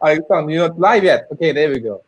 Alexandre, you're not live yet. Okay, there we go.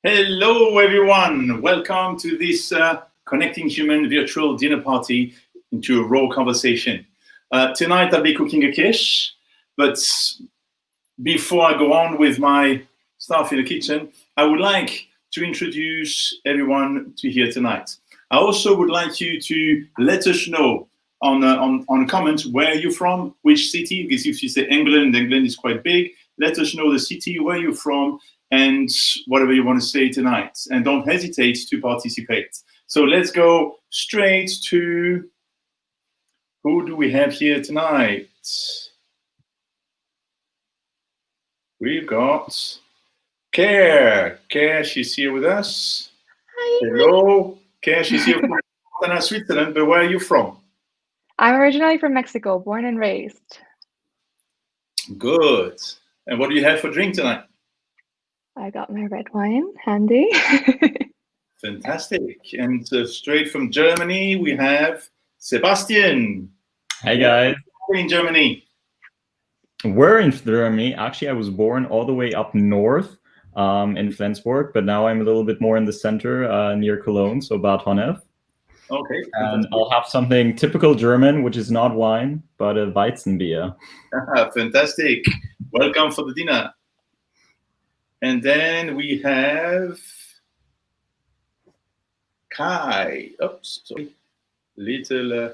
Hello, everyone. Welcome to this Connecting Human virtual dinner party into a raw conversation. Tonight, I'll be cooking a quiche, but before I go on with my stuff in the kitchen, I would like to introduce everyone to here tonight. I also would like you to let us know on comments where you're from, which city, because if you say England is quite big. Let us know the city, where you're from, and whatever you want to say tonight. And don't hesitate to participate. So let's go straight to, who do we have here tonight? We've got Care. Care, she's here with us. Hi. Hello. Care, she's here from Switzerland, but where are you from? I'm originally from Mexico, born and raised. Good. And what do you have for drink tonight? I got my red wine handy. Fantastic. And straight from Germany, we have Sebastian. Hey, guys. In Germany. We're in Germany. Actually, I was born all the way up north in Flensburg, but now I'm a little bit more in the center near Cologne, so Bad Honnef. Okay. And I'll have something typical German, which is not wine, but a Weizenbier. Fantastic. Welcome for the dinner. And then we have Kai. Oops, sorry. Little,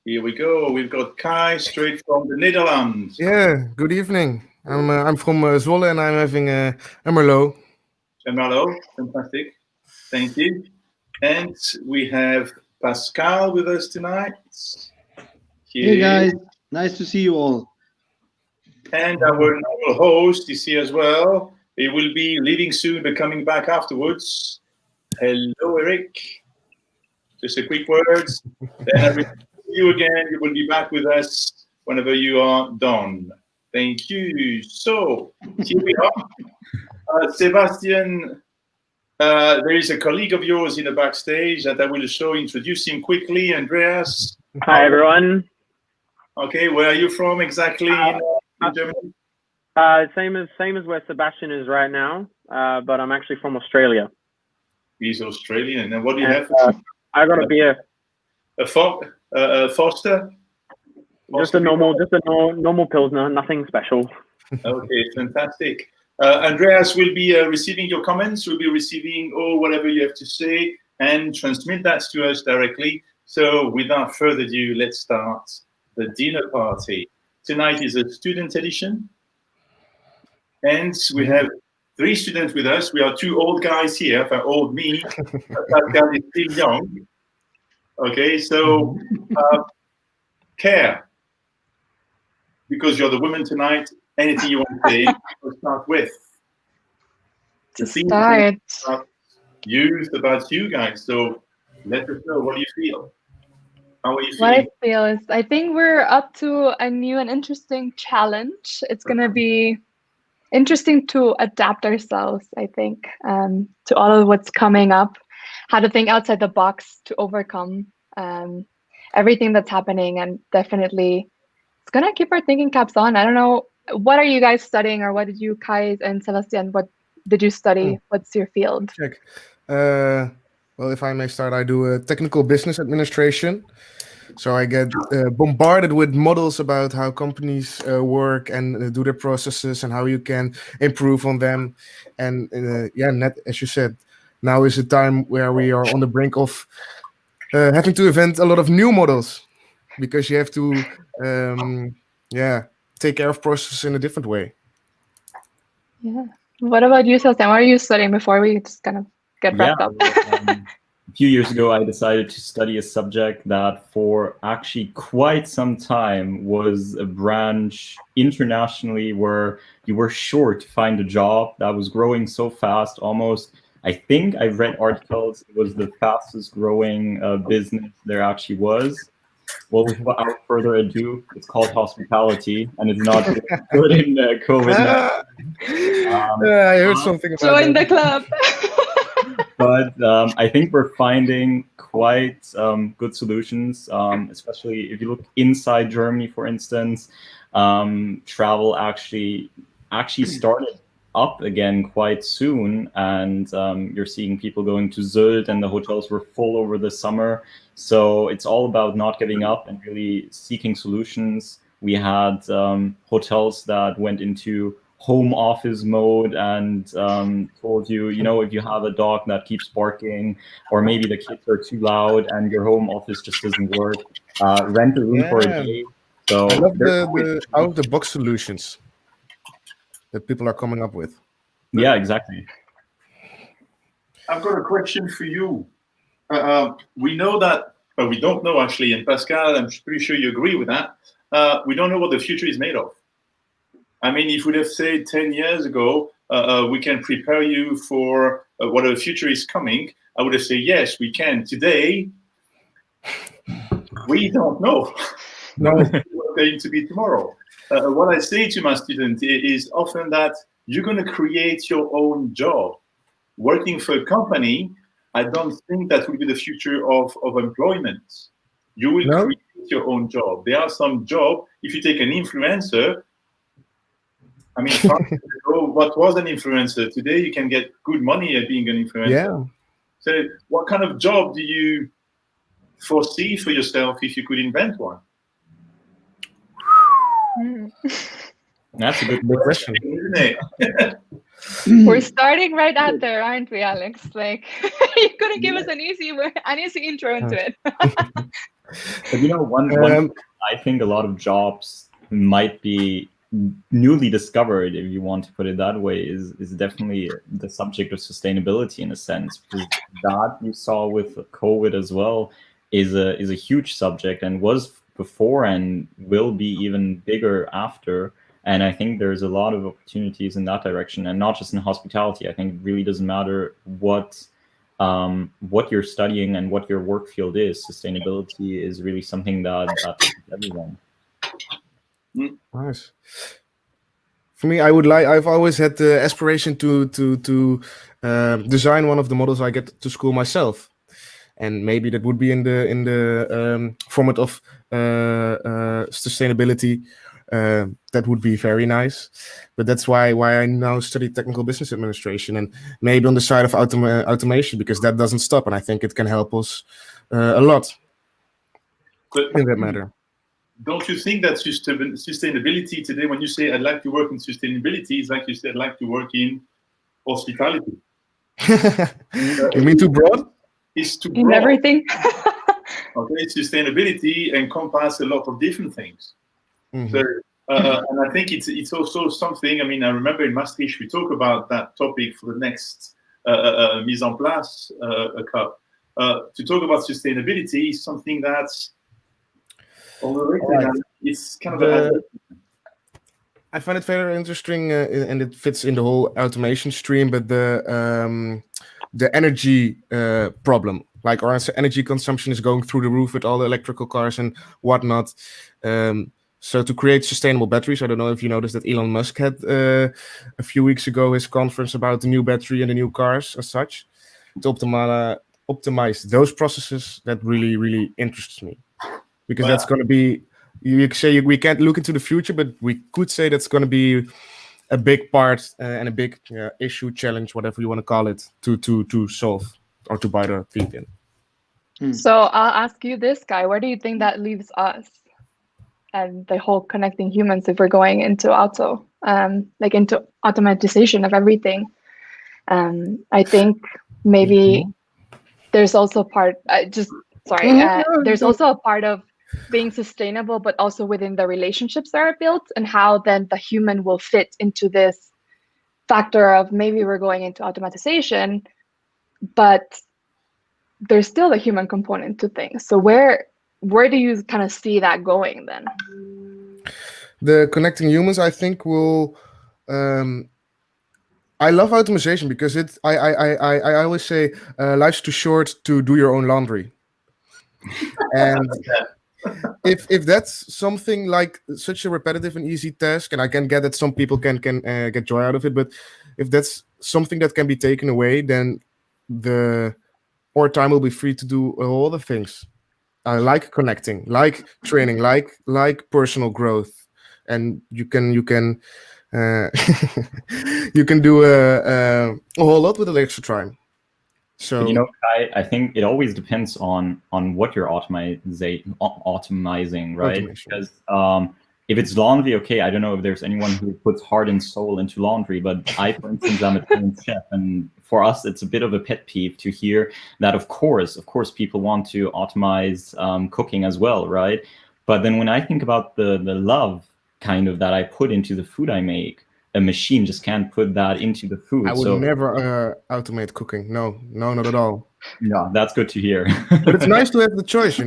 here we go. We've got Kai straight from the Netherlands. Yeah, good evening. I'm from Zwolle and I'm having a Merlot. A Merlot, fantastic. Thank you. And we have Pascal with us tonight. Hey guys, nice to see you all. And our normal host is here as well. He will be leaving soon, but coming back afterwards. Hello, Erik. Just a quick words. Then I will see you again. You will be back with us whenever you are done. Thank you. So, here we are. Sebastian, there is a colleague of yours in the backstage that I will introduce him quickly. Andreas. Hi, everyone. Okay, where are you from exactly in Germany? Same as where Sebastian is right now, but I'm actually from Australia. He's Australian. And what do you have? I got a beer. A Foster? Just a normal Pilsner, nothing special. Okay, fantastic. Andreas will be receiving your comments. We'll be receiving whatever you have to say and transmit that to us directly. So without further ado, let's start the dinner party. Tonight is a student edition. And we have 3 students with us. We are 2 old guys here, old me. Pascal is still young. Okay, so Care, because you're the woman tonight, anything you want to say, we'll start with. To start. Youth about you guys, so let us know, what do you feel? How are you feeling? What I feel is, I think we're up to a new and interesting challenge. It's going to be interesting to adapt ourselves, I think, to all of what's coming up, how to think outside the box to overcome everything that's happening, and definitely it's going to keep our thinking caps on. I don't know, what are you guys studying, or what did you, Kai and Sebastian, what did you study? What's your field? Check. Well, if I may start, I do technical business administration. So I get bombarded with models about how companies work and do their processes and how you can improve on them. And as you said, now is a time where we are on the brink of having to invent a lot of new models, because you have to take care of processes in a different way. Yeah. What about you, Sebastian? What are you studying before we just kind of get wrapped up? A few years ago, I decided to study a subject that for actually quite some time was a branch internationally where you were sure to find a job that was growing so fast. Almost, I think I've read articles, it was the fastest growing business there actually was. Well, without further ado, it's called hospitality, and it's not good in COVID-19. I heard something about Join that. the club. But I think we're finding quite good solutions, especially if you look inside Germany, for instance. Travel actually started up again quite soon, and you're seeing people going to Sylt, and the hotels were full over the summer. So it's all about not giving up and really seeking solutions. We had hotels that went into home office mode and told you, if you have a dog that keeps barking, or maybe the kids are too loud and your home office just doesn't work, rent a room for a day. So I love the out-of-the-box solutions that people are coming up with. Yeah, exactly. I've got a question for you. We know that, but we don't know actually, and Pascal, I'm pretty sure you agree with that. We don't know what the future is made of. I mean, if we'd have said 10 years ago, we can prepare you for what the future is coming, I would have said, yes, we can. Today, we don't know. What's going to be tomorrow. What I say to my students is often that you're going to create your own job. Working for a company, I don't think that will be the future of employment. You will create your own job. There are some jobs, if you take an influencer, I mean, 5 years ago, what was an influencer? Today, you can get good money at being an influencer. Yeah. So what kind of job do you foresee for yourself if you could invent one? That's a good question. Isn't it? We're starting right out there, aren't we, Alex? Like, you couldn't give us an easy intro into it. But one I think a lot of jobs might be newly discovered, if you want to put it that way, is definitely the subject of sustainability in a sense, because that you saw with COVID as well is a huge subject, and was before and will be even bigger after. And I think there's a lot of opportunities in that direction, and not just in hospitality. I think it really doesn't matter what you're studying and what your work field is. Sustainability is really something that affects everyone. Nice. For me, I've always had the aspiration to design one of the models I get to school myself, and maybe that would be in the format of sustainability. That would be very nice, but that's why I now study technical business administration, and maybe on the side of automation, because that doesn't stop, and I think it can help us a lot in that matter. Don't you think that sustainability today, when you say I'd like to work in sustainability, is like you said, I'd like to work in hospitality? You mean too broad? It's too broad. In everything. Okay, sustainability encompasses a lot of different things. Mm-hmm. So, and I think it's also something. I mean, I remember in Maastricht we talk about that topic for the next mise en place cup. To talk about sustainability is something that's it's kind of I find it very interesting, and it fits in the whole automation stream. But the energy problem, like our energy consumption is going through the roof with all the electrical cars and whatnot. So to create sustainable batteries, I don't know if you noticed that Elon Musk had a few weeks ago his conference about the new battery and the new cars as such. To optimize those processes, that really interests me. Because that's going to be, you say we can't look into the future, but we could say that's going to be a big part and a big issue, challenge, whatever you want to call it, to solve or to bite our teeth in. So I'll ask you this, Guy. Where do you think that leaves us and the whole connecting humans if we're going into into automatization of everything? I think maybe there's also there's also a part of being sustainable, but also within the relationships that are built and how then the human will fit into this factor of maybe we're going into automatization, but there's still a human component to things. So where do you kind of see that going then? The connecting humans, I think, will. I love automation because I always say life's too short to do your own laundry, and if that's something like such a repetitive and easy task, and I can get that some people can get joy out of it, but if that's something that can be taken away, then our time will be free to do all the things. Like connecting, like training, like personal growth, and you can you can do a whole lot with a little extra time. So But, I think it always depends on what you're automizing, right? Automation. Because if it's laundry, okay, I don't know if there's anyone who puts heart and soul into laundry, but I, for instance, I'm a trained chef, and for us, it's a bit of a pet peeve to hear that, of course, people want to automize cooking as well, right? But then when I think about the love kind of that I put into the food I make, a machine just can't put that into the food. I would never automate cooking. No, not at all. Yeah, that's good to hear. But it's nice to have the choice,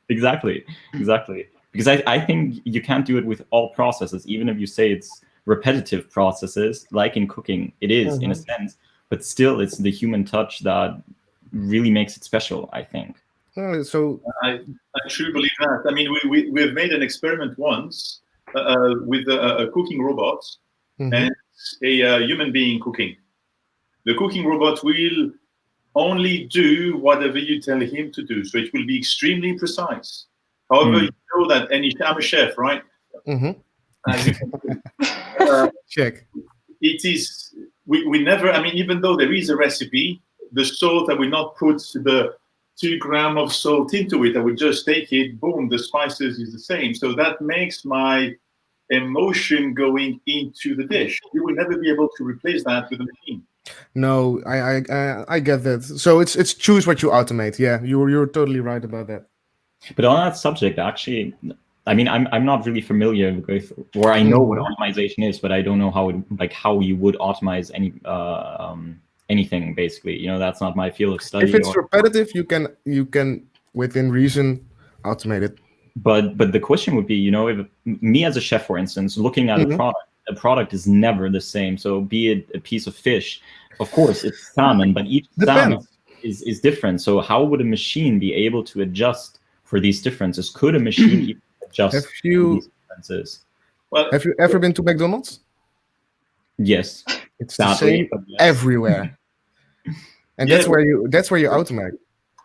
Exactly. Because I think you can't do it with all processes, even if you say it's repetitive processes, like in cooking, it is in a sense, but still it's the human touch that really makes it special, I think. So I truly believe that. I mean, we've made an experiment once with a cooking robot and a human being cooking. The cooking robot will only do whatever you tell him to do, so it will be extremely precise. However, you know that I'm a chef, right? Check. It is, we never, I mean, even though there is a recipe, the salt, I will not put the 2 grams of salt into it. I would just take it, boom, the spices is the same. So that makes my emotion going into the dish. You will never be able to replace that with a machine. No, I get that. So it's choose what you automate. Yeah, you're totally right about that. But on that subject, actually, I mean, I'm not really familiar with, or I know what automation is, but I don't know how you would automize anything. Basically, that's not my field of study. If it's repetitive, you can within reason automate it. But the question would be, if me as a chef, for instance, looking at a product is never the same. So be it a piece of fish, of course it's salmon, but each salmon is different. So how would a machine be able to adjust for these differences? Could a machine even adjust for these differences? Well, have you ever been to McDonald's? Yes, it's the same everywhere, and that's where you automate.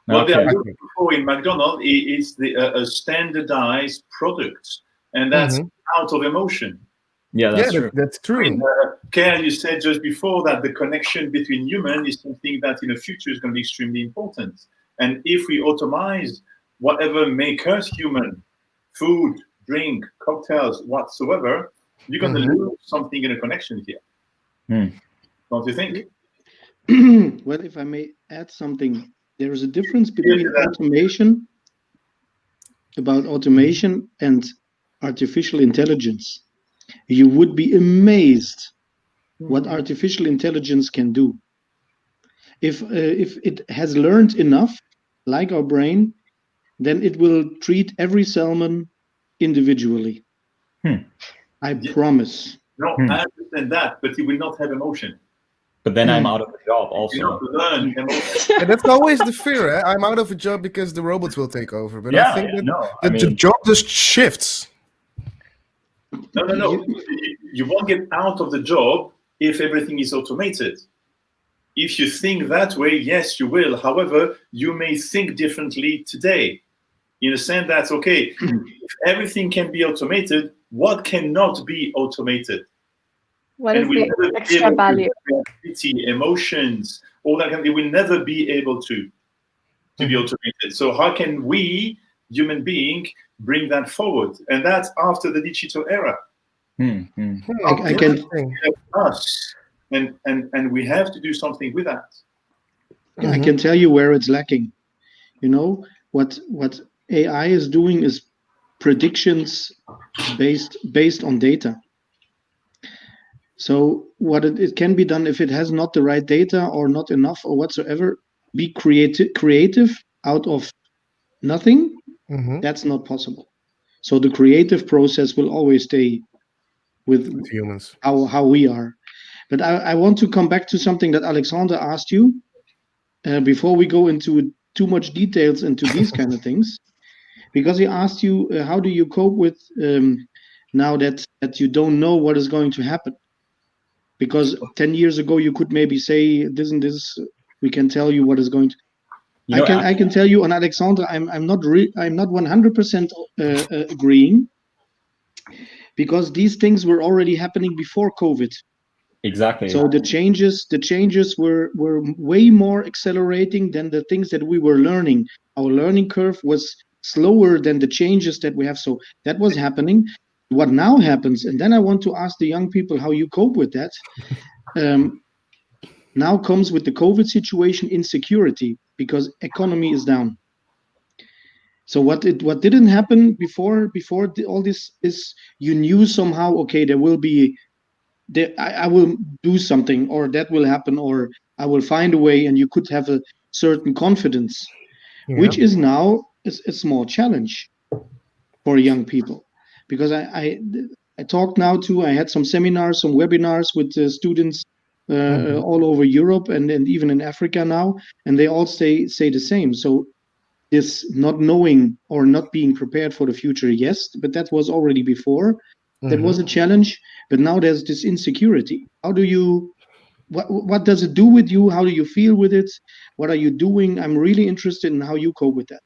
What they are looking for in McDonald's is a standardized product, and that's out of emotion. Yeah, that's true. That's true. I mean, Kerl, you said just before that the connection between human is something that in the future is going to be extremely important. And if we automize whatever makes us human, food, drink, cocktails, whatsoever, you're going to lose something in a connection here. Don't you think? Well, if I may add something, there is a difference between automation and artificial intelligence. You would be amazed what artificial intelligence can do. If it has learned enough, like our brain, then it will treat every salmon individually. I promise. No, I understand that, but it will not have emotion. But then I'm out of a job also. You know, to learn emotion. And that's always the fear. I'm out of a job because the robots will take over. But I think the job just shifts. No. You won't get out of the job if everything is automated. If you think that way, yes, you will. However, you may think differently today. In a sense that, okay, if everything can be automated, what cannot be automated? What and is we'll the never be extra able to value? creativity, emotions, all that they will never be able to be automated. So how can we, human being, bring that forward? And that's after the digital era. I can Us, and we have to do something with that. I can tell you where it's lacking. You know, what AI is doing is predictions based on data. So what it can be done if it has not the right data or not enough or whatsoever, be creative out of nothing. That's not possible. So the creative process will always stay with humans. How we are. But I want to come back to something that Alexandre asked you before we go into too much details into these kind of things, because he asked you how do you cope with now that you don't know what is going to happen. Because 10 years ago you could maybe say this and this, we can tell you what is going to. I can tell you on Alexandre, I'm not 100% agreeing, because these things were already happening before COVID. Exactly. So the changes were way more accelerating than the things that we were learning. Our learning curve was slower than the changes that we have. So that was happening. What now happens, and then I want to ask the young people how you cope with that. Now comes with the COVID situation insecurity, because economy is down. So what didn't happen before all this is, you knew somehow, okay, there will be, I will do something, or that will happen, or I will find a way, and you could have a certain confidence, which is now a small challenge for young people. Because I talked now I had some seminars, some webinars with students all over Europe and even in Africa now, and they all say the same. So this not knowing or not being prepared for the future, yes, but that was already before. That was a challenge, but now there's this insecurity. How do you, what does it do with you? How do you feel with it? What are you doing? I'm really interested in how you cope with that.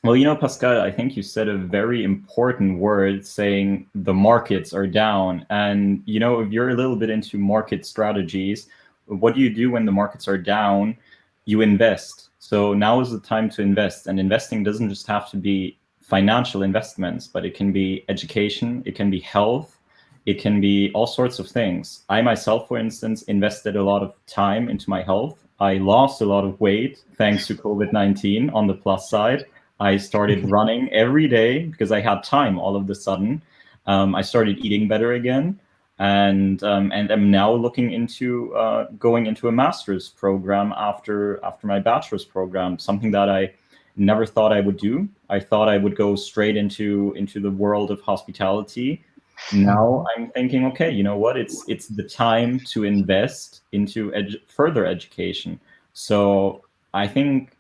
Well, you know, Pascal, I think you said a very important word, saying the markets are down. And, you know, if you're a little bit into market strategies, what do you do when the markets are down? You invest. So now is the time to invest. And investing doesn't just have to be financial investments, but it can be education, it can be health, it can be all sorts of things. I myself, for instance, invested a lot of time into my health. I lost a lot of weight thanks to COVID-19 on the plus side. I started running every day because I had time all of a sudden. I started eating better again, and I'm now looking into going into a master's program after my bachelor's program, something that I never thought I would do. I thought I would go straight into the world of hospitality. Now I'm thinking, okay, you know what? It's the time to invest into further education. So I think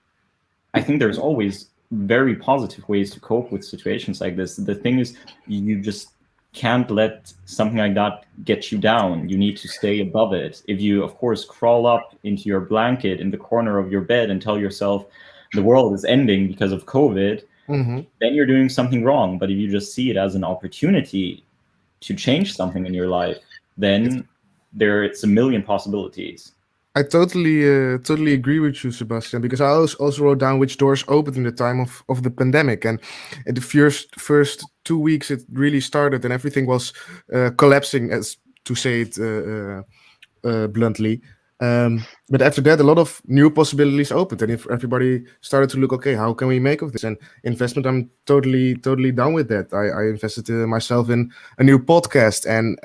there's always very positive ways to cope with situations like this. The thing is, you just can't let something like that get you down. You need to stay above it. If you, of course, crawl up into your blanket in the corner of your bed and tell yourself the world is ending because of COVID, then you're doing something wrong. But if you just see it as an opportunity to change something in your life, then it's a million possibilities. I totally agree with you, Sebastian, because I also wrote down which doors opened in the time of the pandemic. And in the first 2 weeks, it really started and everything was collapsing, as to say it bluntly. But after that, a lot of new possibilities opened, and if everybody started to look, okay, how can we make of this? And investment, I'm totally down with that. I invested myself in a new podcast, and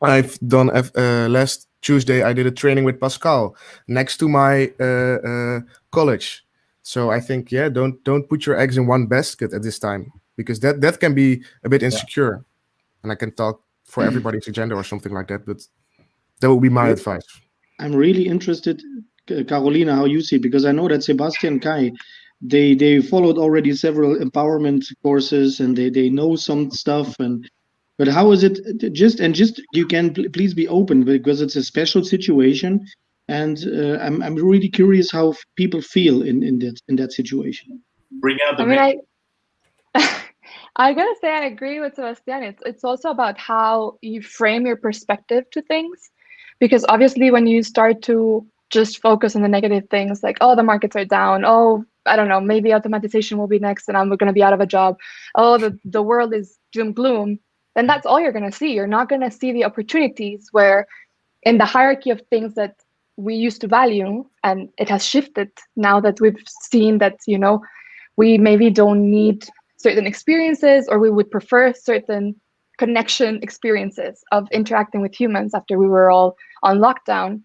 I've done last Tuesday, I did a training with Pascal next to my college. So I think, yeah, don't put your eggs in one basket at this time, because that can be a bit insecure. Yeah. And I can talk for everybody's agenda or something like that, but that would be my advice. I'm really interested, Carolina, how you see it, because I know that Sebastian Kai, they followed already several empowerment courses, and they know some stuff. But how is it? Just you can please be open, because it's a special situation, and I'm really curious how people feel in that situation. Bring out the I gotta say I agree with Sebastian. It's also about how you frame your perspective to things, because obviously when you start to just focus on the negative things, like, oh, the markets are down, oh, I don't know, maybe automatization will be next and I'm going to be out of a job, oh, the world is doom gloom, then that's all you're going to see. You're not going to see the opportunities where in the hierarchy of things that we used to value, and it has shifted now that we've seen that, we maybe don't need certain experiences, or we would prefer certain connection experiences of interacting with humans after we were all on lockdown.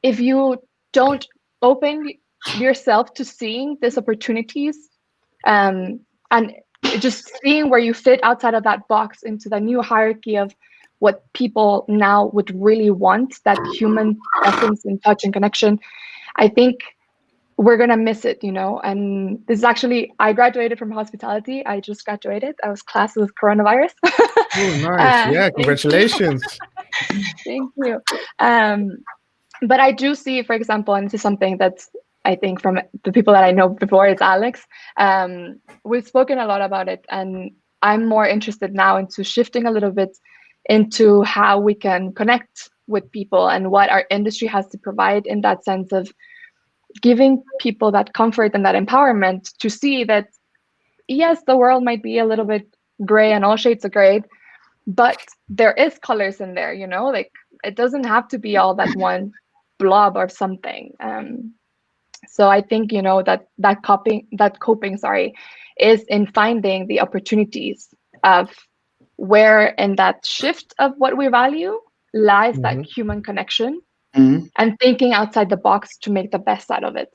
If you don't open yourself to seeing these opportunities, and just seeing where you fit outside of that box into the new hierarchy of what people now would really want, that human essence and touch and connection, I think we're going to miss it, and this is actually, I graduated from hospitality. I just graduated. I was classed with coronavirus. Oh, nice. Yeah, congratulations. Thank you. But I do see, for example, and this is something that's, I think from the people that I know before, it's Alex. We've spoken a lot about it, and I'm more interested now into shifting a little bit into how we can connect with people and what our industry has to provide in that sense of giving people that comfort and that empowerment to see that, yes, the world might be a little bit gray and all shades of gray, but there is colors in there, like it doesn't have to be all that one blob or something. So I think, that coping, is in finding the opportunities of where in that shift of what we value lies that human connection, and thinking outside the box to make the best out of it.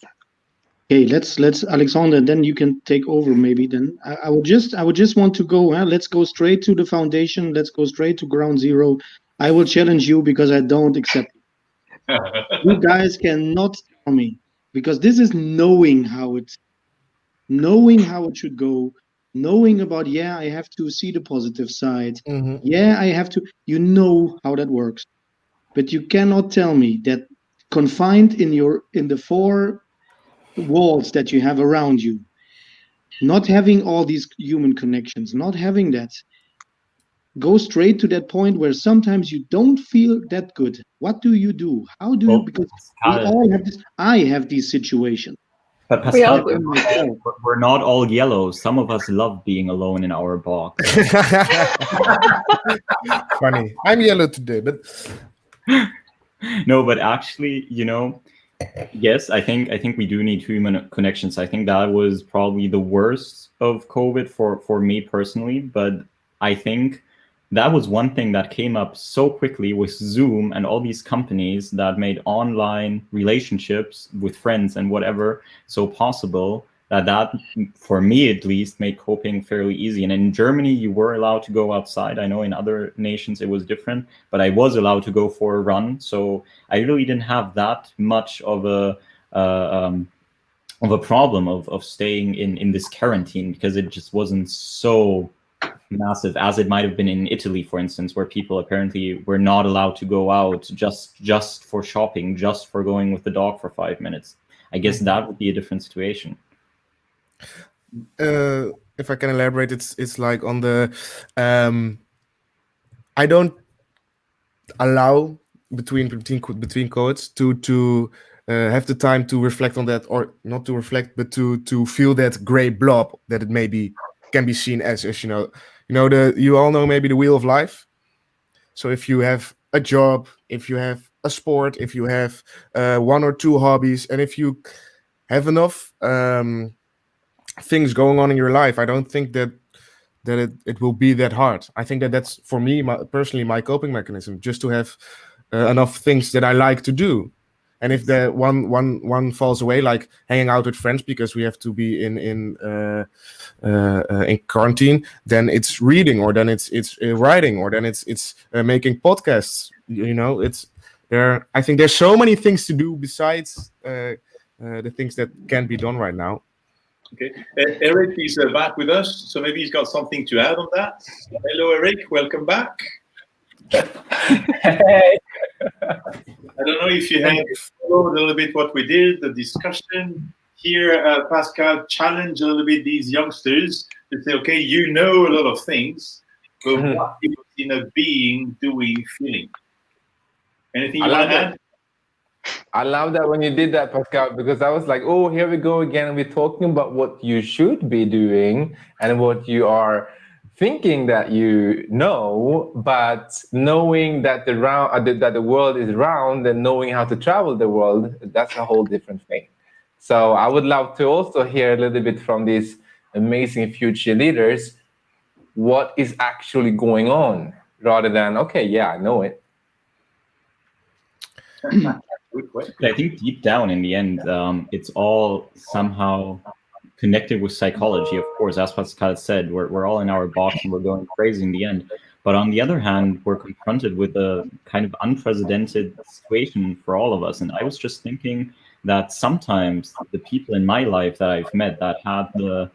Okay, let's Alexandre, then you can take over maybe. Then I would just want to go. Let's go straight to the foundation. Let's go straight to ground zero. I will challenge you because I don't accept it. You guys cannot tell me, because this is knowing how it should go, knowing about, I have to see the positive side. I have to, how that works. But you cannot tell me that confined in the four walls that you have around you, not having all these human connections, not having that, go straight to that point where sometimes you don't feel that good. What do you do? How do you? Because we all have this. I have these situations. But Pascal, we're not all yellow. Some of us love being alone in our box. Funny. I'm yellow today, but no, but actually, yes, I think we do need human connections. I think that was probably the worst of COVID for me personally, but I think that was one thing that came up so quickly with Zoom and all these companies that made online relationships with friends and whatever so possible, that for me at least made coping fairly easy. And in Germany, you were allowed to go outside. I know in other nations it was different, but I was allowed to go for a run. So I really didn't have that much of a problem of staying in this quarantine, because it just wasn't so massive as it might have been in Italy, for instance, where people apparently were not allowed to go out just for shopping, just for going with the dog for 5 minutes. I guess that would be a different situation. If I can elaborate, it's like on the I don't allow between codes to have the time to reflect on that, or not to reflect, but to feel that gray blob that it maybe can be seen as you all know maybe the wheel of life. So if you have a job, if you have a sport, if you have one or two hobbies, and if you have enough things going on in your life, I don't think that it will be that hard. I think that's for me personally my coping mechanism, just to have enough things that I like to do. And if the one falls away, like hanging out with friends because we have to be in quarantine, then it's reading, or then it's writing, or then it's making podcasts. It's there. I think there's so many things to do besides the things that can be done right now. Okay, Erik is back with us, so maybe he's got something to add on that. Hello, Erik. Welcome back. Hey. I don't know if you have followed a little bit what we did, the discussion hear Pascal challenge a little bit these youngsters to say, okay, you know a lot of things, but what is being, doing, feeling? Anything you want to add? I love that when you did that, Pascal, because I was like, oh, here we go again. We're talking about what you should be doing and what you are thinking that you know, but knowing that that the world is round and knowing how to travel the world, that's a whole different thing. So I would love to also hear a little bit from these amazing future leaders, what is actually going on, rather than, okay, yeah, I know it. I think deep down in the end, it's all somehow connected with psychology. Of course, as Pascal said, we're all in our box and we're going crazy in the end. But on the other hand, we're confronted with a kind of unprecedented situation for all of us. And I was just thinking that sometimes the people in my life that I've met that had the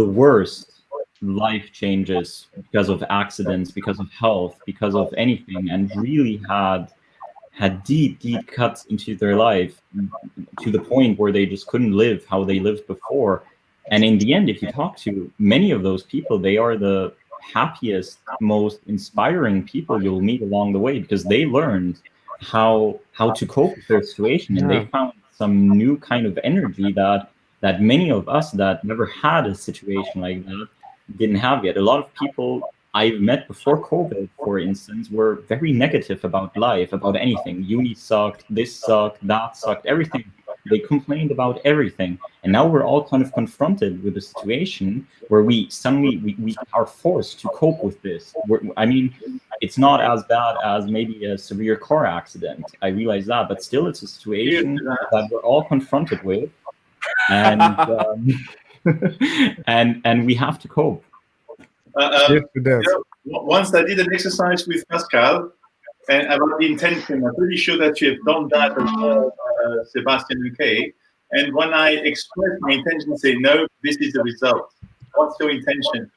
worst life changes because of accidents, because of health, because of anything, and really had deep cuts into their life to the point where they just couldn't live how they lived before. And in the end, if you talk to many of those people, they are the happiest, most inspiring people you'll meet along the way, because they learned how to cope with their situation, and they found some new kind of energy that many of us that never had a situation like that didn't have yet. A lot of people I've met before COVID, for instance, were very negative about life, about anything. Uni sucked, this sucked, that sucked, everything. They complained about everything. And now we're all kind of confronted with a situation where we suddenly we are forced to cope with this. I mean, it's not as bad as maybe a severe car accident. I realize that, but still it's a situation that we're all confronted with. And and we have to cope. Once I did an exercise with Pascal and about the intention. I'm pretty sure that you have done that as well, Sebastian UK. And when I express my intention, say, no, this is the result. What's your intention?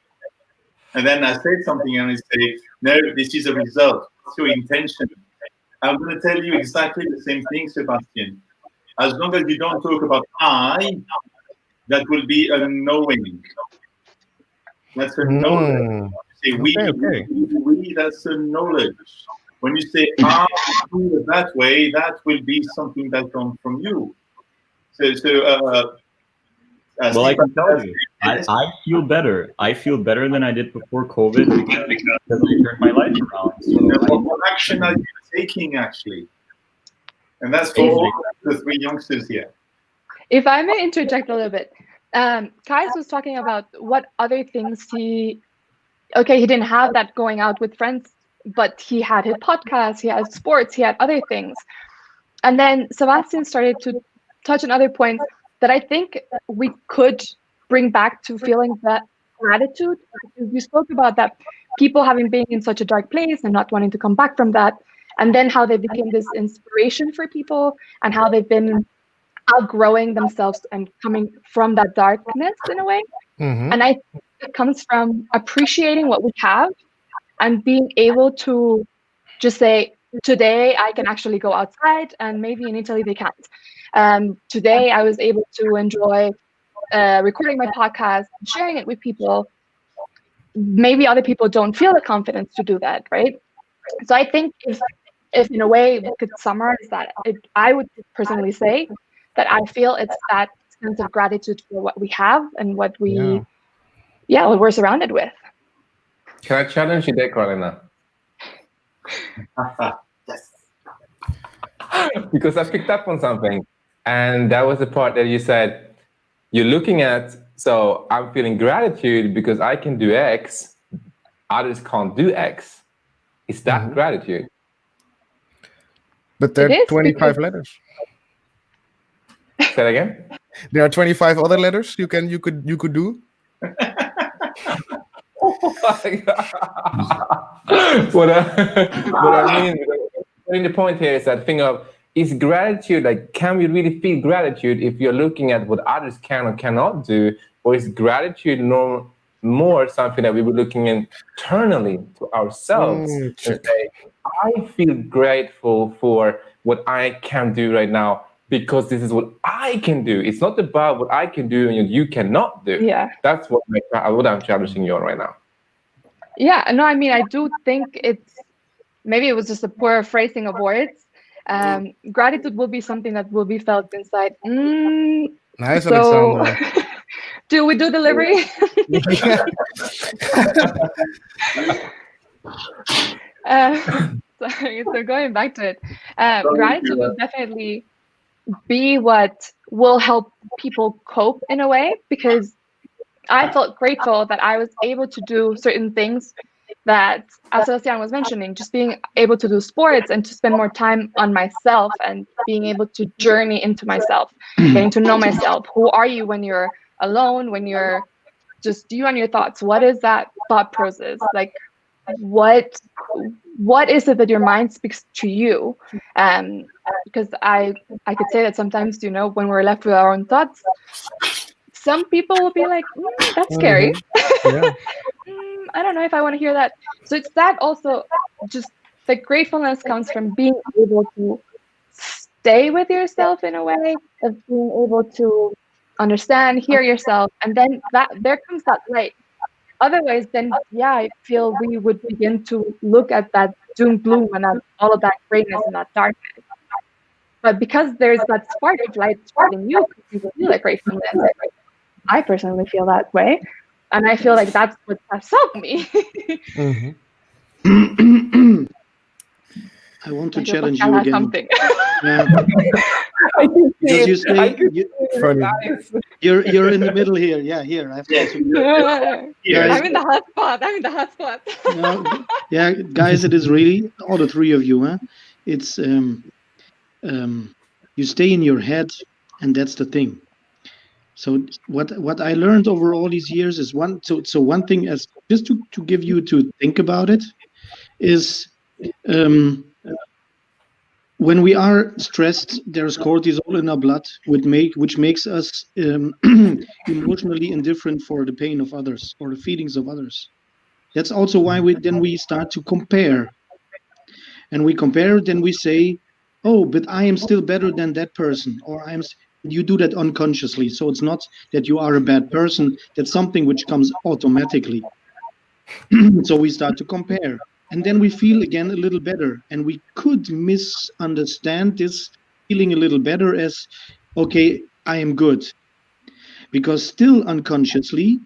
And then I say something and I say, no, this is a result. What's your intention? I'm going to tell you exactly the same thing, Sebastian. As long as you don't talk about I, that will be a knowing. That's a knowledge. You say we, that's a knowledge. When you say I do it that way, that will be something that comes from you. Well, I can tell you, I feel better. I feel better than I did before COVID because I turned my life around. So what action are you taking, actually? And that's for all the three youngsters here. If I may interject a little bit, Kais was talking about what other things he didn't have that going out with friends, but he had his podcast, he had sports, he had other things. And then Sebastian started to touch on other points that I think we could bring back to feeling that gratitude. You spoke about that people having been in such a dark place and not wanting to come back from that, and then how they became this inspiration for people and how they've been outgrowing themselves and coming from that darkness in a way. Mm-hmm. And I think it comes from appreciating what we have and being able to just say, today I can actually go outside, and maybe in Italy they can't. Today I was able to enjoy recording my podcast and sharing it with people. Maybe other people don't feel the confidence to do that, right? So I think if in a way we could summarize that, I would personally say that I feel it's that sense of gratitude for what we have and what what we're surrounded with. Can I challenge you there, Carolina? Yes. Because I picked up on something, and that was the part that you said, you're looking at, so I'm feeling gratitude because I can do X, others can't do X. Is that gratitude? But there are 25 letters. Say that again? There are 25 other letters you could do. What I mean, the point here is that thing of, is gratitude, like, can we really feel gratitude if you're looking at what others can or cannot do? Or is gratitude more something that we were looking internally to ourselves and say, I feel grateful for what I can do right now because this is what I can do. It's not about what I can do and you cannot do. Yeah. That's what I'm challenging you on right now. Yeah, no, I mean, I do think maybe it was just a poor phrasing of words. Gratitude will be something that will be felt inside. Nice, So, Alexandre. do we do delivery? Sorry, so going back to it, gratitude will definitely be what will help people cope in a way, because I felt grateful that I was able to do certain things that, as Sebastian was mentioning, just being able to do sports and to spend more time on myself and being able to journey into myself, getting to know myself. Who are you when you're alone, when you're just you and your thoughts? What is that thought process? Like, what is it that your mind speaks to you? Because I could say that sometimes, when we're left with our own thoughts, some people will be like, that's scary. Yeah. I don't know if I want to hear that. So it's that also, just the gratefulness comes from being able to stay with yourself in a way, of being able to understand, hear yourself, and then there comes that light. Otherwise, then, yeah, I feel we would begin to look at that doom, gloom, and all of that greatness and that darkness. But because there's that spark of light in you, you feel that gratefulness. I personally feel that way. And I feel like that's what has helped me. I want to challenge you again. Something. Yeah. Because you say you're in the middle here. Yeah, here. I have to I'm in the hot spot. Yeah, guys, it is really all the three of you. Huh? It's you stay in your head, and that's the thing. So what I learned over all these years is one thing, as just to give you to think about it, is when we are stressed, there's cortisol in our blood, which makes us emotionally indifferent for the pain of others or the feelings of others. That's also why we start to compare, and we compare. Then we say, "Oh, but I am still better than that person," or You do that unconsciously, so it's not that you are a bad person. That's something which comes automatically. So we start to compare. And then we feel again a little better. And we could misunderstand this feeling a little better as, okay, I am good. Because still unconsciously,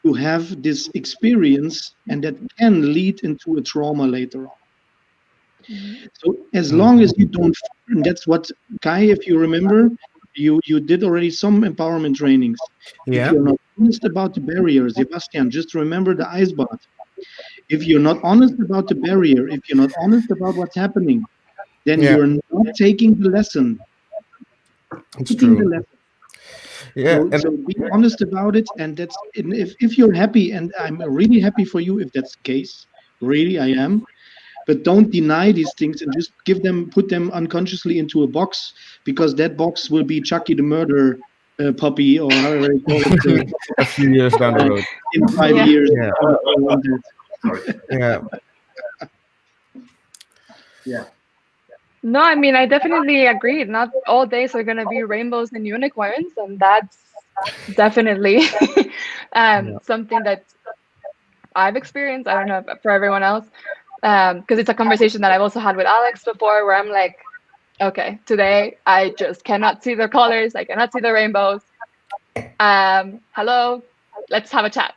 you have this experience, and that can lead into a trauma later on. So as long as you don't, and that's what, Kai, if you remember, you did already some empowerment trainings. Yeah. If you're not honest about the barrier, Sebastian, just remember the ice bath. If you're not honest about the barrier, if you're not honest about what's happening, then you're not taking the lesson. It's true. Yeah. So be honest about it, and that's, if you're happy, and I'm really happy for you if that's the case. Really, I am. But don't deny these things and just put them unconsciously into a box, because that box will be Chucky the murder puppy, or however you call it. A few years down the road. In 5 years. Yeah. No, I mean, I definitely agree. Not all days are going to be rainbows and unicorns. And that's definitely something that I've experienced. I don't know for everyone else. Because it's a conversation that I've also had with Alex before, where I'm like, okay, today I just cannot see the colors. I cannot see the rainbows. Hello, let's have a chat.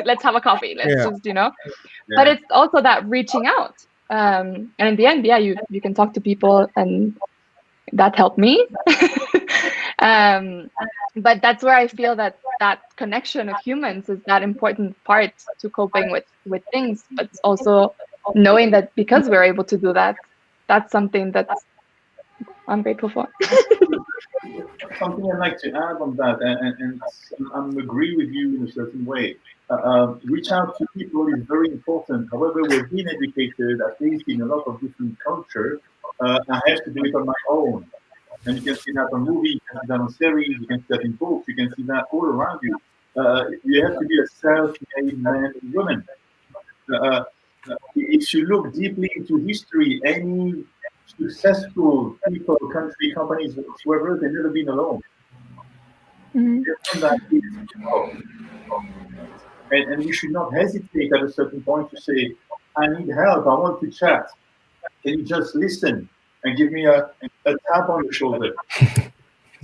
Let's have a coffee. Let's just, But it's also that reaching out. And in the end, you can talk to people, and that helped me. But that's where I feel that connection of humans is that important part to coping with things, but also knowing that because we're able to do that, that's something that I'm grateful for. Something I'd like to add on that, and I agree with you in a certain way. Reach out to people is very important. However, we're being educated, at least in a lot of different cultures. I have to do it on my own. And you can see that on movies, you can see that on series, you can see that in books, you can see that all around you. You have to be a self-made man and woman. If you look deeply into history, any successful people, country, companies, whoever, they've never been alone. Mhm. They've done that with and we should not hesitate at a certain point to say, I need help, I want to chat. Can you just listen and give me a tap on the shoulder?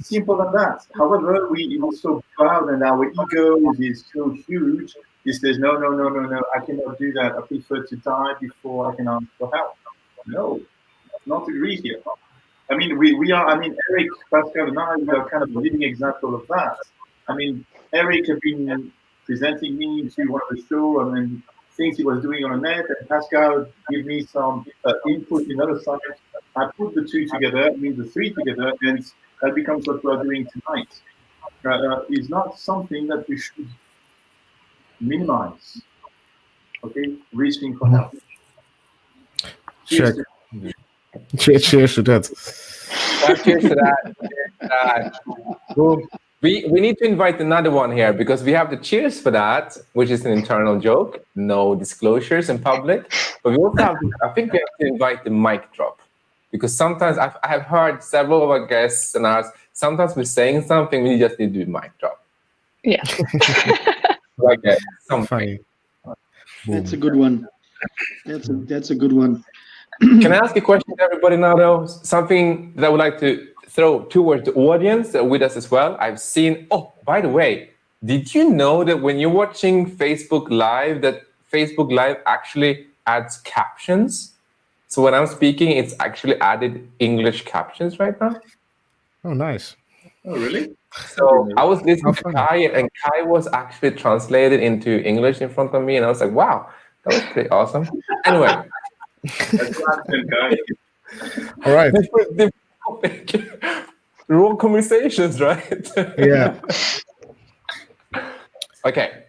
Simple than that. However, we're so proud and our ego is so huge. It says, no, I cannot do that. I prefer to die before I can ask for help. No, not agree here. I mean, we are, I mean, Erik, Pascal, and I, we are kind of a living example of that. I mean, Erik has been presenting me to one of the show, I mean, things he was doing on the net, and Pascal gave me some input in other side. I put the two together, I mean, the three together, and that becomes what we are doing tonight. It's not something that we should minimize. Okay, reaching for help. Cheers. Cheers to that. Cheers to that. Boom. We need to invite another one here because we have the cheers for that, which is an internal joke, no disclosures in public. But we also have, I think we have to invite the mic drop because sometimes I have heard several of our guests and ours, sometimes we're saying something, we just need to do mic drop. Yeah. Okay, Funny. That's a good one. That's a good one. Can I ask a question to everybody now, though? Something that I would like to throw towards the audience with us as well. I've seen, oh, by the way, did you know that when you're watching Facebook Live, that Facebook Live actually adds captions? So when I'm speaking, it's actually added English captions right now. Oh, nice. Oh, really? So I was listening to Kai, and Kai was actually translated into English in front of me, and I was like, wow, that was pretty awesome. Anyway. All right. Raw conversations, right? Yeah. Okay.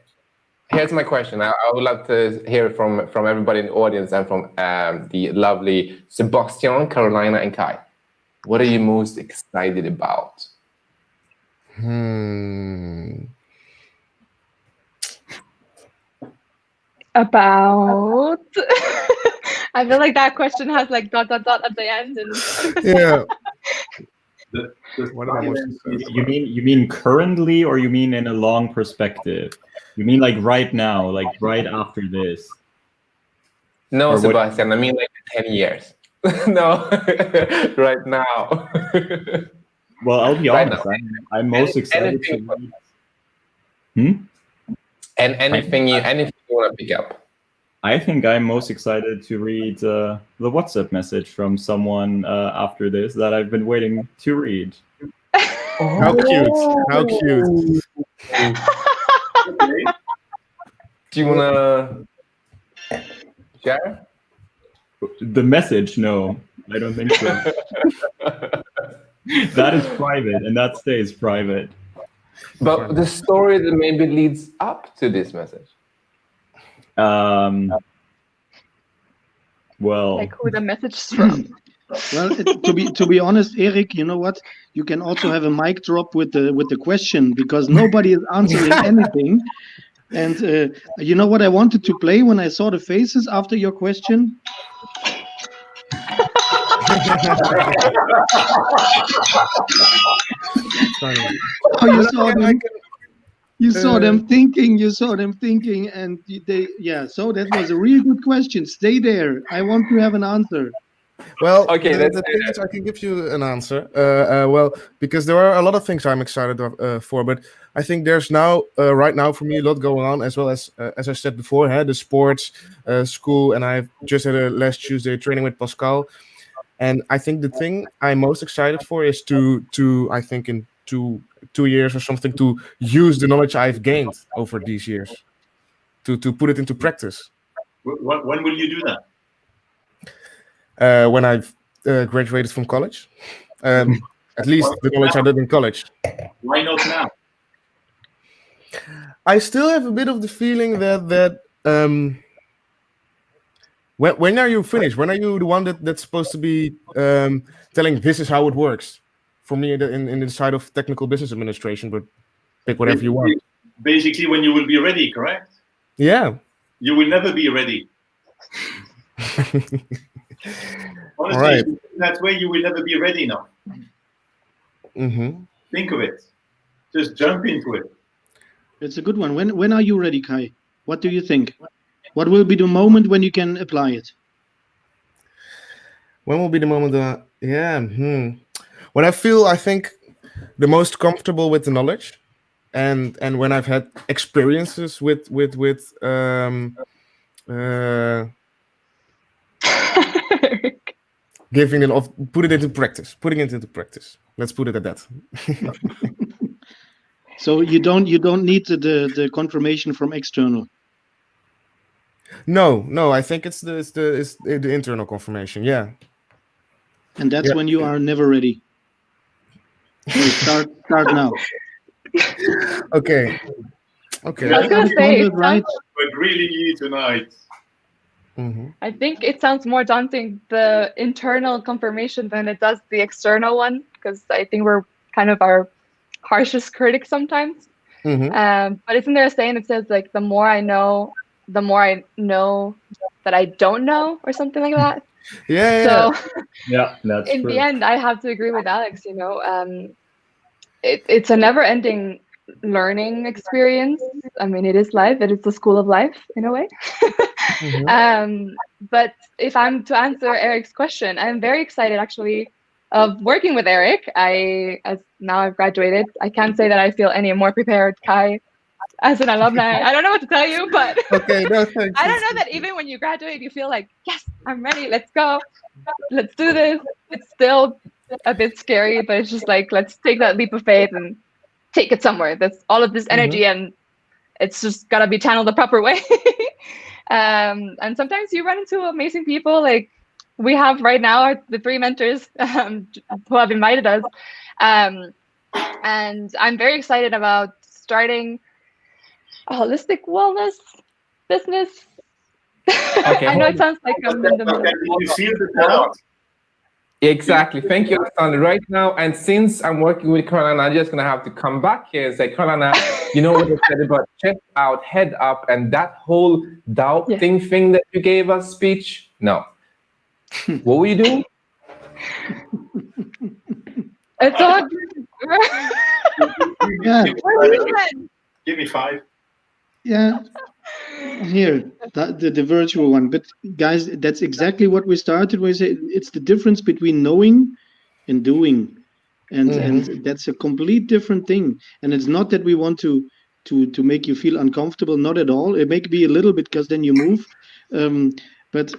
Here's my question. I would love to hear from everybody in the audience and from the lovely Sebastian, Carolina, and Kai. What are you most excited about? About I feel like that question has like ... at the end and Yeah. What am I You mean currently, or you mean in a long perspective? You mean like right now, like right after this? No, Or Sebastian, I mean like 10 years. No, right now. Well, I'll be Right honest. now. I'm most excited to read. And anything you want to pick up? I think I'm most excited to read the WhatsApp message from someone after this that I've been waiting to read. How cute. How cute. Do you want to share? The message, no, I don't think so. That is private, and that stays private. But the story that maybe leads up to this message. Well, like who the message is from. Well, to be honest, Erik, you know what? You can also have a mic drop with the question because nobody is answering anything. And you know what I wanted to play when I saw the faces after your question? Oh, you saw them thinking, and so that was a really good question. Stay there. I want to have an answer. Well, okay, the thing is, I can give you an answer. Well, because there are a lot of things I'm excited for, but I think there's now, right now for me, a lot going on, as well as I said before, the sports, school, and I just had a last Tuesday training with Pascal. And I think the thing I'm most excited for is to I think in two years or something, to use the knowledge I've gained over these years, to put it into practice. When will you do that? When I've graduated from college, at least the knowledge I did in college. Why not now? I still have a bit of the feeling that when are you finished? When are you the one that's supposed to be telling this is how it works? For me, in the side of technical business administration, but pick whatever you want. Basically, when you will be ready, correct? Yeah. You will never be ready. Honestly, All right. if you think that way, you will never be ready enough. Mm-hmm. Think of it. Just jump into it. It's a good one. When are you ready, Kai? What do you think? What will be the moment when you can apply it? When will be the moment? When I think the most comfortable with the knowledge, and when I've had experiences with giving it off, putting it into practice. Let's put it at that. So you don't need the confirmation from external. No. I think it's the internal confirmation. Yeah. And that's Yeah. when you are never ready. So start now. Okay. I was gonna say, Alexandre, it right? We're grilling you tonight. Mm-hmm. I think it sounds more daunting, the internal confirmation, than it does the external one, because I think we're kind of our harshest critics sometimes. Mm-hmm. But isn't there a saying that says, like, the more I know that I don't know, or something like that? Yeah. So Yeah, that's in true. the end, I have to agree with Alex. It's a never-ending learning experience. I mean, it is life. It is the school of life in a way. Mm-hmm. But if I'm to answer Erik's question, I'm very excited actually of working with Erik. As now I've graduated, I can't say that I feel any more prepared, Kai, as an alumni. I don't know what to tell you, but Okay. No, thanks. I don't know that even when you graduate, you feel like, yes, I'm ready. Let's go. Let's do this. It's still a bit scary, but it's just like, let's take that leap of faith and take it somewhere. That's all of this energy, and it's just gotta be channeled the proper way. And sometimes you run into amazing people, like we have right now, the 3 mentors who have invited us. And I'm very excited about starting a holistic wellness business. Okay, I know it sounds like I'm in the middle. Did you feel the doubt? Exactly. Thank you, Alexandre. Right now, and since I'm working with Caroline, I'm just going to have to come back here and say, Caroline, you know what I said about chest out, head up, and that whole doubting thing that you gave us speech? No. What were you doing? It's all Yeah. Give me 5. Yeah. Here, the virtual one. But guys, that's exactly what we started. We say it's the difference between knowing and doing, and that's a complete different thing. And it's not that we want to make you feel uncomfortable. Not at all. It may be a little bit, because then you move. But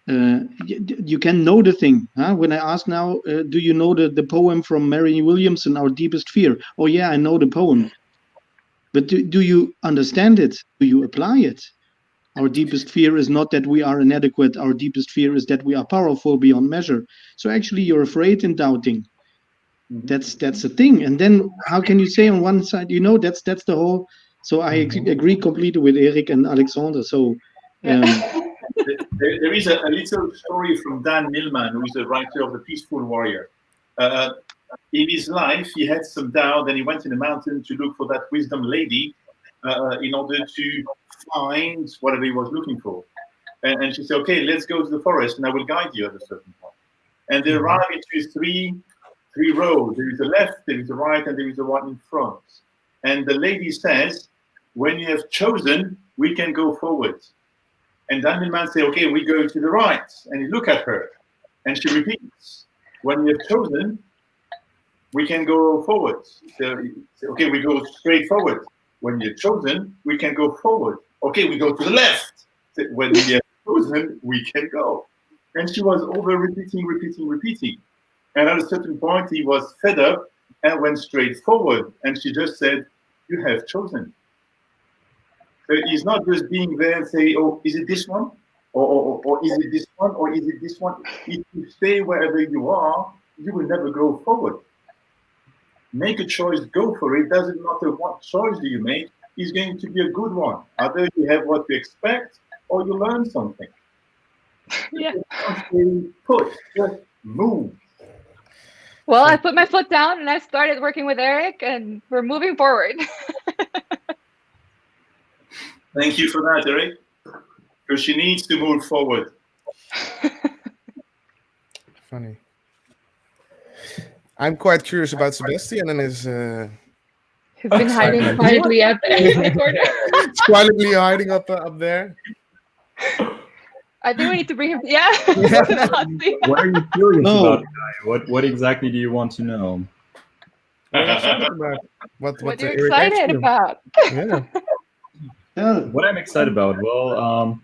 you can know the thing. Huh? When I ask now, do you know the poem from Mary Williamson, Our Deepest Fear? Oh yeah, I know the poem. But do you understand it? Do you apply it? Our deepest fear is not that we are inadequate. Our deepest fear is that we are powerful beyond measure. So actually, you're afraid and doubting. That's a thing. And then how can you say on one side, that's the whole. So I agree completely with Erik and Alexandre. So There is a little story from Dan Millman, who is the writer of The Peaceful Warrior. In his life, he had some doubt, and he went in the mountain to look for that wisdom lady in order to find whatever he was looking for. And she said, okay, let's go to the forest, and I will guide you at a certain point. And they arrive into three roads. There is a left, there is a right, and there is a one in front. And the lady says, when you have chosen, we can go forward. And Dan Millman says, okay, we go to the right. And you look at her, and she repeats, when you have chosen, we can go forward. So, okay, we go straight forward. When you're chosen, we can go forward. Okay, we go to the left. When we are chosen, we can go. And she was over repeating. And at a certain point, he was fed up and went straight forward. And she just said, you have chosen. So he's not just being there and say, oh, is it this one? Or is it this one? Or is it this one? If you stay wherever you are, you will never go forward. Make a choice, go for it. Doesn't matter what choice do you make, it's going to be a good one. Either you have what you expect or you learn something. Yeah. Push, just move. Well, I put my foot down and I started working with Erik, and we're moving forward. Thank you for that, Erik. Because she needs to move forward. funny. I'm quite curious about Sebastian and his. He's been hiding quietly up in the corner. Quietly hiding up there. I think we need to bring him. Yeah. What are you curious No. about, Guy? What exactly do you want to know? What are you excited about? What are you Erik excited Eklund- about? Yeah. Yeah. What I'm excited about? Well,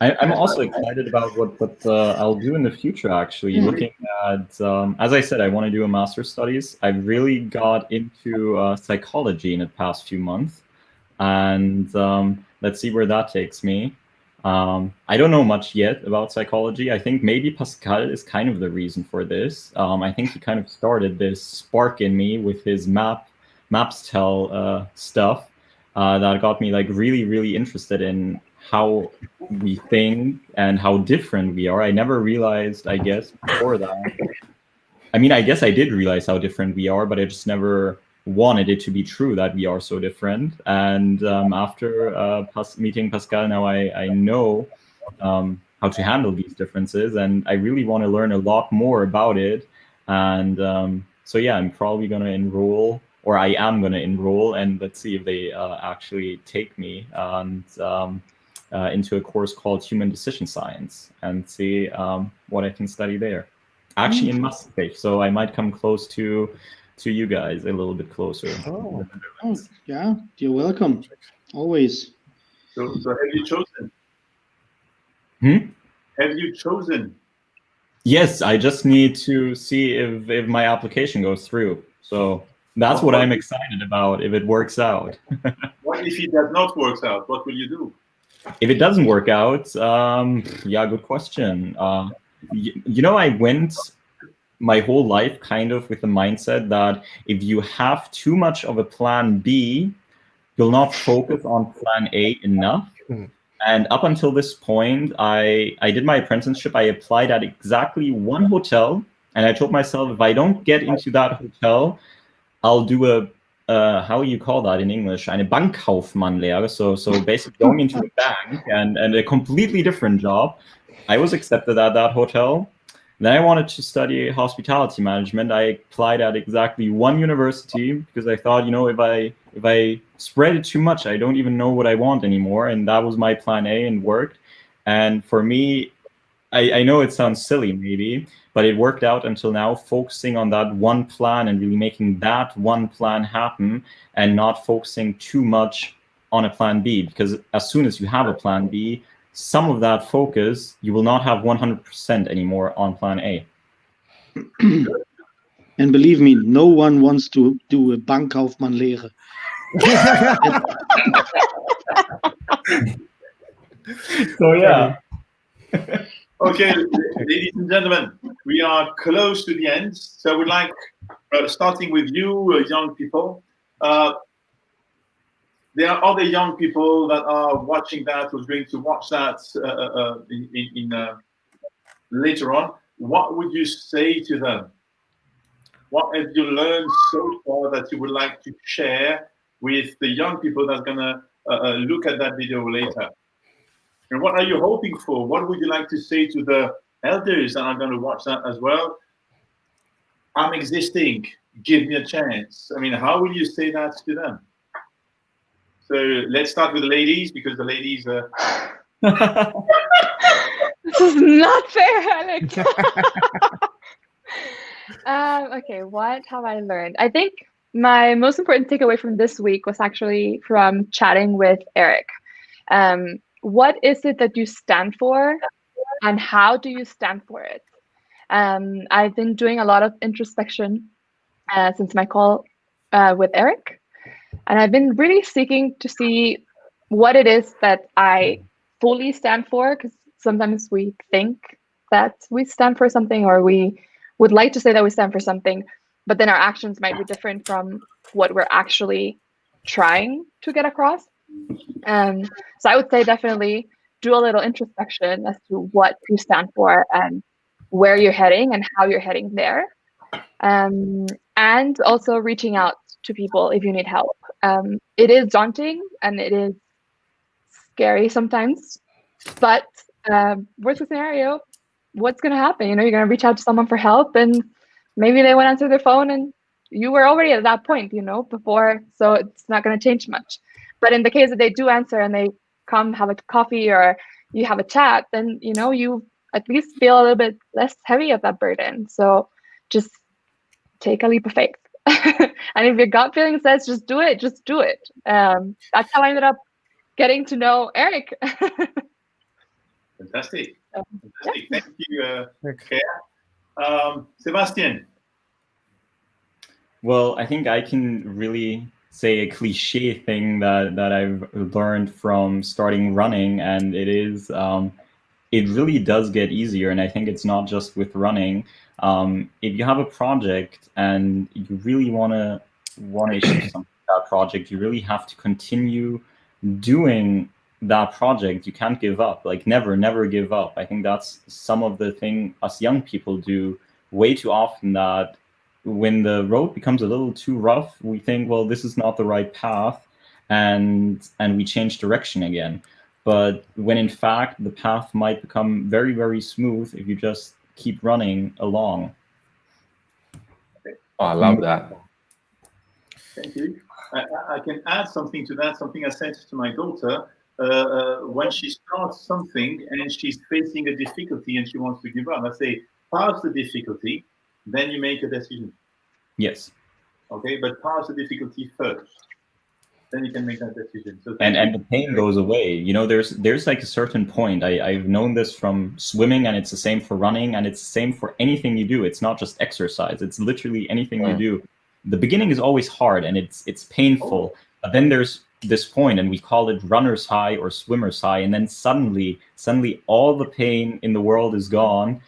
I'm also excited about what I'll do in the future. Actually, looking at, as I said, I want to do a master's studies. I really got into psychology in the past few months, and let's see where that takes me. I don't know much yet about psychology. I think maybe Pascal is kind of the reason for this. I think he kind of started this spark in me with his maps tell stuff that got me like really interested in how we think and how different we are. I never realized, I guess, before that. I mean, I guess I did realize how different we are, but I just never wanted it to be true that we are so different. And after meeting Pascal, now I know how to handle these differences, and I really want to learn a lot more about it. And so yeah, I'm probably going to enroll, or I am going to enroll, and let's see if they actually take me and into a course called Human Decision Science, and see what I can study there. Actually in Maastricht, so I might come close to you guys, a little bit closer. Oh, yeah, you're welcome. Always. So have you chosen? Have you chosen? Yes, I just need to see if my application goes through. So that's what I'm excited about, if it works out. What if it does not work out? What will you do? If it doesn't work out, yeah, good question. You know, I went my whole life kind of with the mindset that if you have too much of a plan B, you'll not focus on plan A enough. And up until this point, I did my apprenticeship. I applied at exactly one hotel, and I told myself, if I don't get into that hotel, I'll do a how you call that in English? Eine Bankkaufmannlehre. So basically going into a bank and a completely different job. I was accepted at that hotel. Then I wanted to study hospitality management. I applied at exactly one university because I thought, you know, if I spread it too much, I don't even know what I want anymore. And that was my plan A, and worked. And for me, I know it sounds silly maybe, but it worked out until now, focusing on that one plan and really making that one plan happen, and not focusing too much on a plan B, because as soon as you have a plan B, some of that focus, you will not have 100% anymore on plan A. And believe me, no one wants to do a Bankkaufmannlehre. So yeah. Okay, ladies and gentlemen, we are close to the end. So I would like, starting with you, young people. There are other young people that are watching that, who's going to watch that later on. What would you say to them? What have you learned so far that you would like to share with the young people that's going to look at that video later? And what are you hoping for? What would you like to say to the elders that are going to watch that as well? I'm existing. Give me a chance. I mean, how will you say that to them? So let's start with the ladies, because the ladies are... This is not fair, Alex. Okay, what have I learned? I think my most important takeaway from this week was actually from chatting with Erik. What is it that you stand for, and how do you stand for it? I've been doing a lot of introspection since my call with Erik, and I've been really seeking to see what it is that I fully stand for, because sometimes we think that we stand for something, or we would like to say that we stand for something, but then our actions might be different from what we're actually trying to get across. So I would say definitely do a little introspection as to what you stand for and where you're heading and how you're heading there. And also reaching out to people if you need help. It is daunting and it is scary sometimes, but worst case scenario, what's going to happen? You're going to reach out to someone for help, and maybe they won't answer their phone, and you were already at that point, before, so it's not going to change much. But in the case that they do answer and they come have a coffee or you have a chat, then you at least feel a little bit less heavy of that burden. So just take a leap of faith. And if your gut feeling says just do it, just do it. That's how I ended up getting to know Erik. Fantastic. Yeah. Thank you, Kea. Sebastian. Well, I think I can really say a cliche thing that I've learned from starting running, and it is it really does get easier. And I think it's not just with running. If you have a project and you really want to achieve something with that project, you really have to continue doing that project. You can't give up. Like never give up. I think that's some of the thing us young people do way too often, that when the road becomes a little too rough, we think, well, this is not the right path, and we change direction again. But when in fact the path might become very, very smooth if you just keep running along. Oh, I love that. Thank you. I can add something to that, something I said to my daughter. When she starts something and she's facing a difficulty and she wants to give up, I say, pass the difficulty, then you make a decision. Yes. Okay, but pass the difficulty first. Then you can make that decision. So and the pain goes away. There's like a certain point. I've known this from swimming, and it's the same for running, and it's the same for anything you do. It's not just exercise. It's literally anything you do. The beginning is always hard and it's painful. But then there's this point, and we call it runner's high or swimmer's high, and then suddenly all the pain in the world is gone,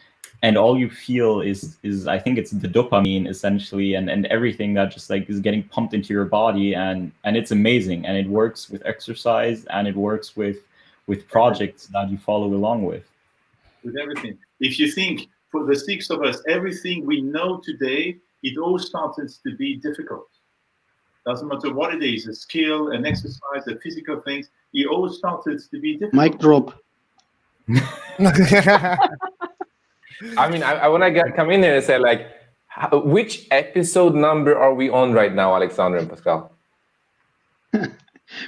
and all you feel is I think it's the dopamine essentially, and everything that just like is getting pumped into your body, and it's amazing, and it works with exercise, and it works with projects that you follow along with everything. If you think, for the six of us, everything we know today, it all started to be difficult. Doesn't matter what it is, a skill, an exercise, a physical things, it all started to be difficult. Mic drop. I mean, I want to come in here and say, like, which episode number are we on right now, Alexandre and Pascal?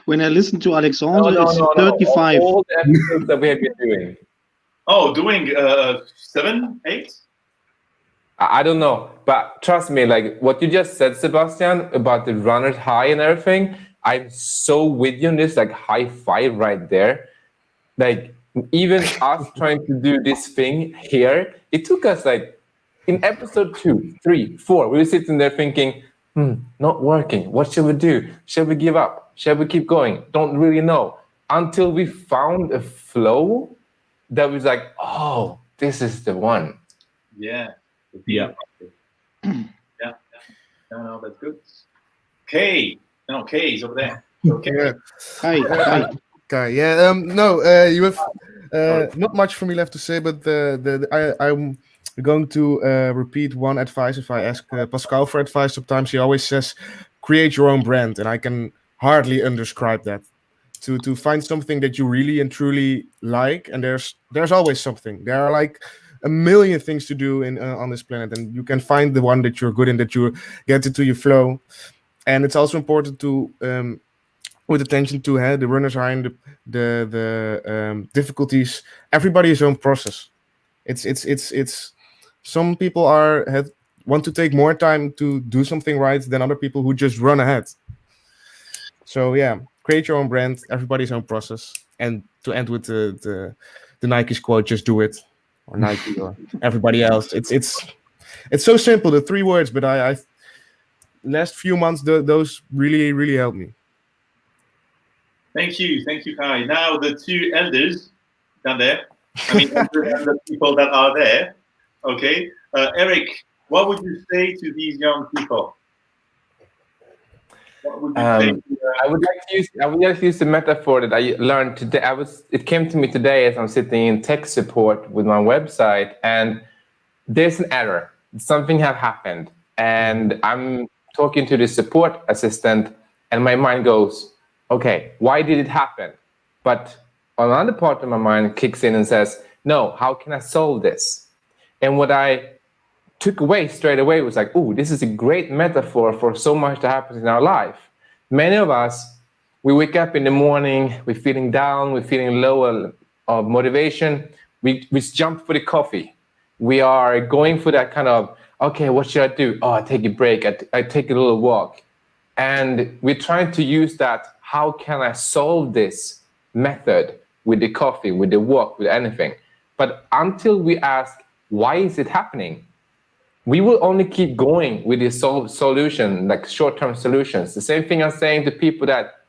When I listen to Alexandre, it's 35. All the episodes that we have been doing. Oh, doing 7, 8? I don't know, but trust me, like what you just said, Sebastian, about the runner's high and everything, I'm so with you on this, like high five right there. Like even us trying to do this thing here, it took us like in episode 2, 3, 4, we were sitting there thinking, not working. What should we do? Shall we give up? Shall we keep going? Don't really know. Until we found a flow that was like, oh, this is the one. Yeah. Yeah. Yeah. No, that's good. Kay is over there. Okay. Yeah. Hi. Okay. Yeah. No. You have not much for me left to say, but I'm going to repeat one advice. If I ask Pascal for advice, sometimes he always says, "Create your own brand," and I can hardly underscribe that. To find something that you really and truly like, and there's always something. There are like a million things to do on this planet, and you can find the one that you're good in, that you get into your flow. And it's also important to with attention to the runners high and the difficulties. Everybody has his own process. It's some people want to take more time to do something right than other people who just run ahead. So yeah, create your own brand, everybody's own process. And to end with the Nike's quote, just do it. Or Nike or everybody else. It's so simple, the 3 words, but I last few months those really helped me. Thank you, Kai. Now the 2 elders down there. I mean, the people that are there. Okay, Erik, what would you say to these young people? What would you say? I would like to use the metaphor that I learned today. It came to me today as I'm sitting in tech support with my website, and there's an error. Something have happened, and I'm talking to the support assistant, and my mind goes, "Okay, why did it happen?" But another part of my mind kicks in and says, "No, how can I solve this?" And what I took away straight away was like, oh, this is a great metaphor for so much that happens in our life. Many of us, we wake up in the morning, we're feeling down, we're feeling low of motivation. We jump for the coffee. We are going for that kind of, okay, what should I do? Oh, I take a break, I take a little walk. And we're trying to use that, how can I solve this method with the coffee, with the walk, with anything? But until we ask, why is it happening? We will only keep going with the solution, like short-term solutions. The same thing I'm saying to people that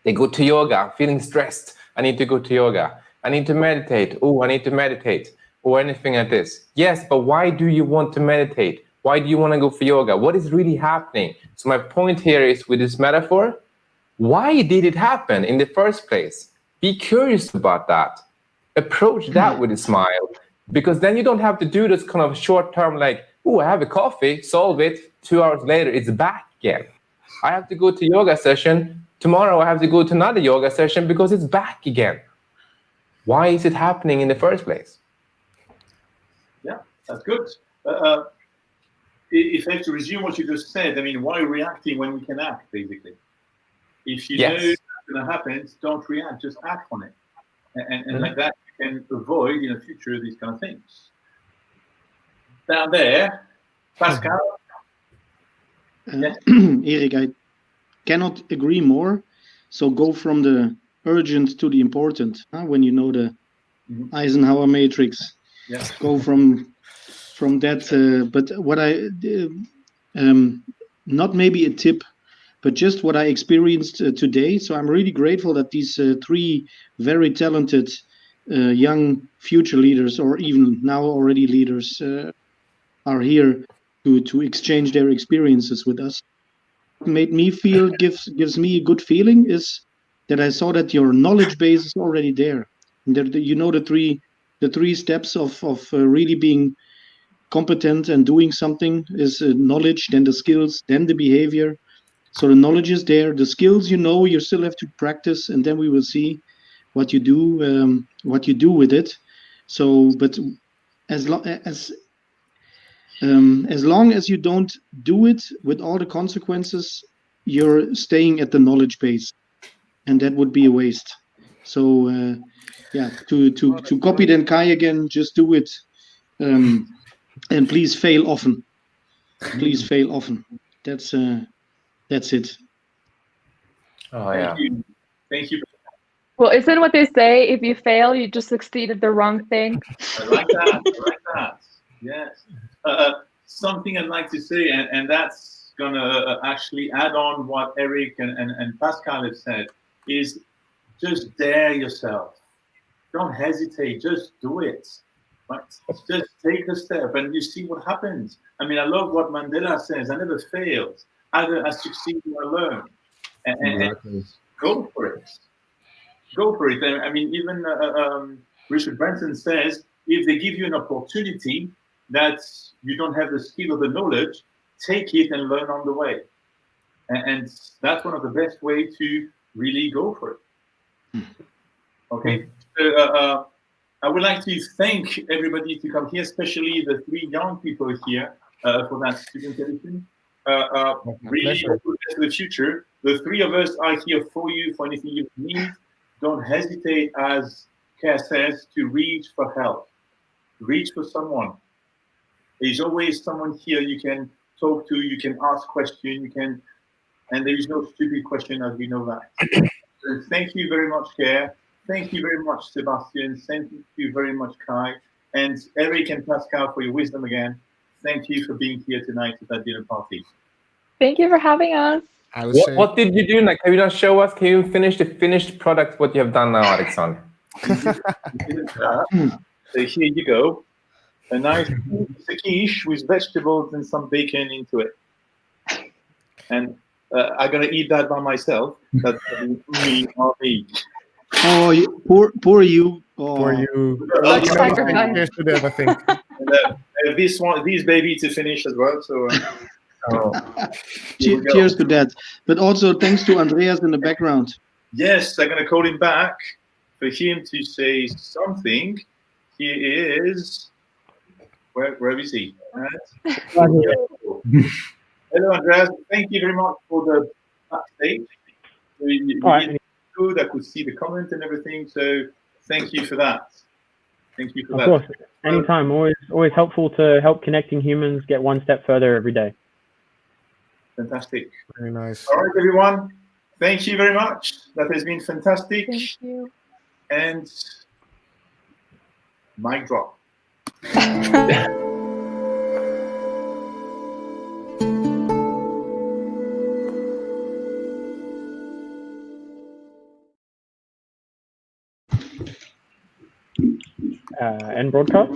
they go to yoga, I'm feeling stressed, I need to go to yoga. I need to meditate, oh, I need to meditate, or anything like this. Yes, but why do you want to meditate? Why do you want to go for yoga? What is really happening? So my point here is with this metaphor, why did it happen in the first place? Be curious about that. Approach that with a smile, because then you don't have to do this kind of short-term, like, oh, I have a coffee, solve it, 2 hours later, it's back again. I have to go to yoga session. Tomorrow I have to go to another yoga session because it's back again. Why is it happening in the first place? Yeah, that's good. If I have to resume what you just said, I mean, why reacting when we can act, basically? If you know what's going to happen, don't react, just act on it. And like that, you can avoid in the future these kind of things. Down there, Pascal. Erik, I cannot agree more. So go from the urgent to the important. When you know the Eisenhower matrix, go from that. But what I not maybe a tip, but just what I experienced today. So I'm really grateful that these 3 very talented young future leaders, or even now already leaders, are here to exchange their experiences with us. What made me feel, gives me a good feeling, is that I saw that your knowledge base is already there. And that, you know, the three steps of really being competent and doing something is knowledge, then the skills, then the behavior. So the knowledge is there. The skills, you still have to practice, and then we will see what you do with it. So, but as long as you don't do it with all the consequences, you're staying at the knowledge base, and that would be a waste. So, to copy then Kai again, just do it, and please fail often. Please fail often. That's it. Oh yeah. Thank you. Well, isn't what they say, if you fail, you just succeeded the wrong thing? I like that. Yes. Something I'd like to say, and that's going to actually add on what Erik and Pascal have said, is just dare yourself. Don't hesitate. Just do it. Right? Just take a step and you see what happens. I mean, I love what Mandela says. I never failed. Either I succeed or I learn. And go for it. Go for it. I mean, even Richard Branson says, if they give you an opportunity that you don't have the skill or the knowledge, take it and learn on the way. And that's one of the best ways to really go for it. Okay. So, I would like to thank everybody to come here, especially the 3 young people here for that student edition. Really for the future. The 3 of us are here for you for anything you need. Don't hesitate, as Kay says, to reach for help. Reach for someone. There's always someone here you can talk to, you can ask questions, and there is no stupid question, as we know that. So thank you very much, Kay. Thank you very much, Sebastian. Thank you very much, Kai. And Erik and Pascal, for your wisdom again. Thank you for being here tonight at that dinner party. Thank you for having us. What did you do? Like, can you not show us? Can you finish the finished product, what you have done now, Alexandre? So here you go. A nice quiche with vegetables and some bacon into it. And I'm going to eat that by myself. That's me or me. Oh, poor you. Oh. Poor you. Cheers to them, I think. And, this baby to finish as well. So cheers to that. But also thanks to Andreas in the background. Yes, I'm going to call him back for him to say something. He is. Where is he? Hello, Andreas. Thank you very much for the backstage. You All right. did good. I could see the comment and everything. So thank you for that. Thank you for Of that. course, anytime. Always helpful to help connecting humans get one step further every day. Fantastic. Very nice. All right, everyone. Thank you very much. That has been fantastic. Thank you. And mic drop. End broadcast.